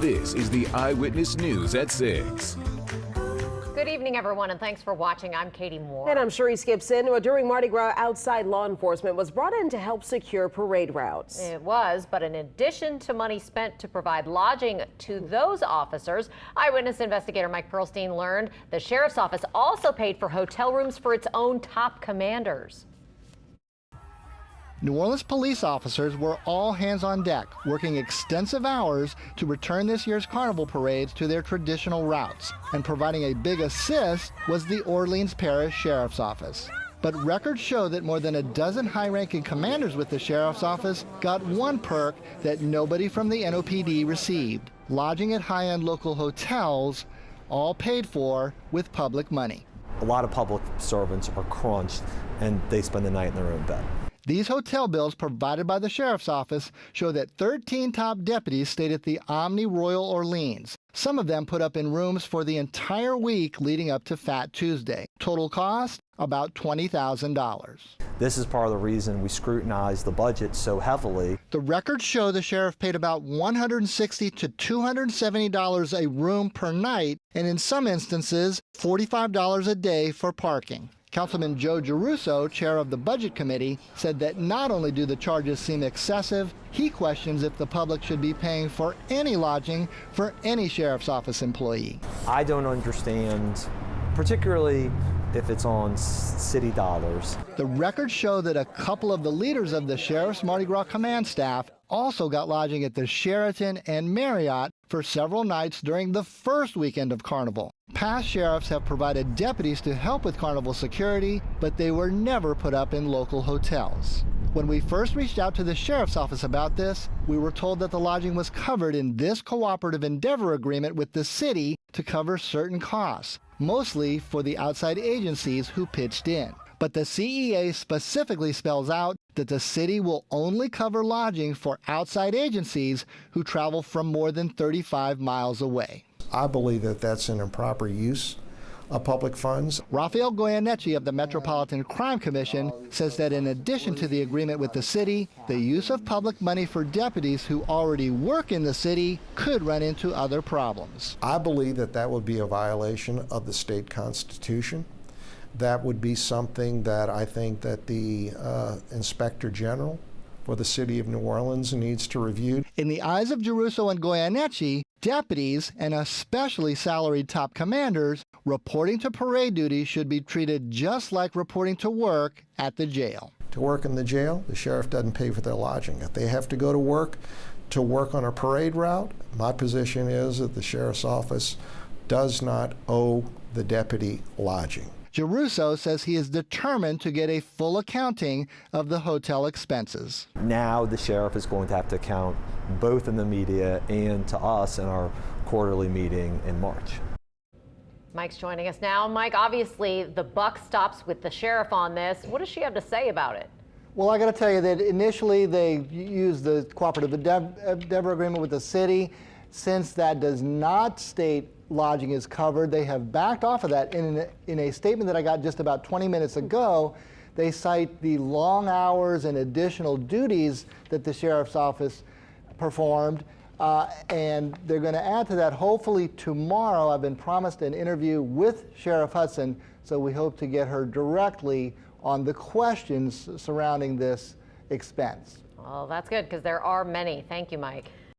This is the Eyewitness News at 6. Good evening, everyone, and thanks for watching. I'm Katie Moore. And I'm Cherise Gibson. During Mardi Gras, outside law enforcement was brought in to help secure parade routes. It was, but in addition to money spent to provide lodging to those officers, Eyewitness investigator Mike Perlstein learned the sheriff's office also paid for hotel rooms for its own top commanders. New Orleans police officers were all hands on deck, working extensive hours to return this year's carnival parades to their traditional routes. And providing a big assist was the Orleans Parish Sheriff's Office. But records show that more than a dozen high-ranking commanders with the Sheriff's Office got one perk that nobody from the NOPD received: lodging at high-end local hotels, all paid for with public money. A lot of public servants are crunched and they spend the night in their own bed. These hotel bills provided by the Sheriff's Office show that 13 top deputies stayed at the Omni Royal Orleans. Some of them put up in rooms for the entire week leading up to Fat Tuesday. Total cost, about $20,000. This is part of the reason we scrutinize the budget so heavily. The records show the sheriff paid about $160 to $270 a room per night, and in some instances, $45 a day for parking. Councilman Joe Giarrusso, chair of the Budget Committee, said that not only do the charges seem excessive, he questions if the public should be paying for any lodging for any sheriff's office employee. I don't understand, particularly if it's on city dollars. The records show that a couple of the leaders of the Sheriff's Mardi Gras command staff also got lodging at the Sheraton and Marriott for several nights during the first weekend of Carnival. Past sheriffs have provided deputies to help with Carnival security, but they were never put up in local hotels. When we first reached out to the Sheriff's Office about this, we were told that the lodging was covered in this cooperative endeavor agreement with the city to cover certain costs, mostly for the outside agencies who pitched in. But the CEA specifically spells out that the city will only cover lodging for outside agencies who travel from more than 35 miles away. I believe that that's an improper use of public funds. Rafael Goyeneche of the Metropolitan Crime Commission says that in addition to the agreement with the city, the use of public money for deputies who already work in the city could run into other problems. I believe that that would be a violation of the state constitution. That would be something that I think that the Inspector General for the city of New Orleans needs to review. In the eyes of Giarrusso and Goyeneche, deputies, and especially salaried top commanders, reporting to parade duty should be treated just like reporting to work at the jail. To work in the jail, the sheriff doesn't pay for their lodging. If they have to go to work on a parade route, my position is that the sheriff's office does not owe the deputy lodging. Giarrusso says he is determined to get a full accounting of the hotel expenses. Now the sheriff is going to have to account both in the media and to us in our quarterly meeting in March. Mike's joining us now. Mike, obviously the buck stops with the sheriff on this. What does she have to say about it? Well, I got to tell you that initially they used the cooperative endeavor agreement with the city. Since that does not state lodging is covered, they have backed off of that. In a statement that I got just about 20 minutes ago, they cite the long hours and additional duties that the sheriff's office performed, and they're going to add to that hopefully tomorrow. I've been promised an interview with Sheriff Hudson, so we hope to get her directly on the questions surrounding this expense. Well, that's good because there are many. Thank you, Mike.